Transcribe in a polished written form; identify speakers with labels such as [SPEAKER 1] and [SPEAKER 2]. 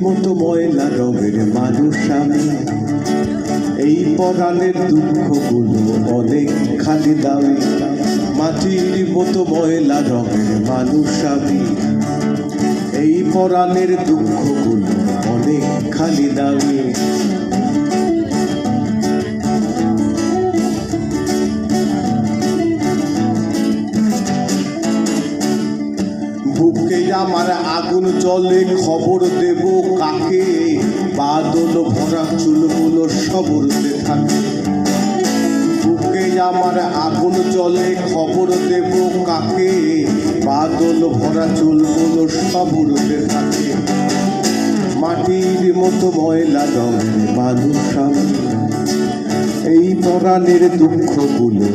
[SPEAKER 1] মতো ময়লা রঙের মানুষ আমি, এই পরাণের দুঃখগুলো অনেক খালি দামি। মাটির মতো ময়লা রঙের মানুষ আমি, এই পরাণের দুঃখগুলো অনেক খালি দামি। বুকে আমার আগুন জ্বলে, খবর দেব কাকে? বাদল ভরা চুলগুলো সবরতে থাকে। বুকে আমার আগুন জ্বলে, খবর দেব কাকে? বাদল ভরা চুলগুলো সবরতে থাকে। মাটির মতো ময়লা রঙের মানুষ আমি, এই পরাণের দুঃখগুলো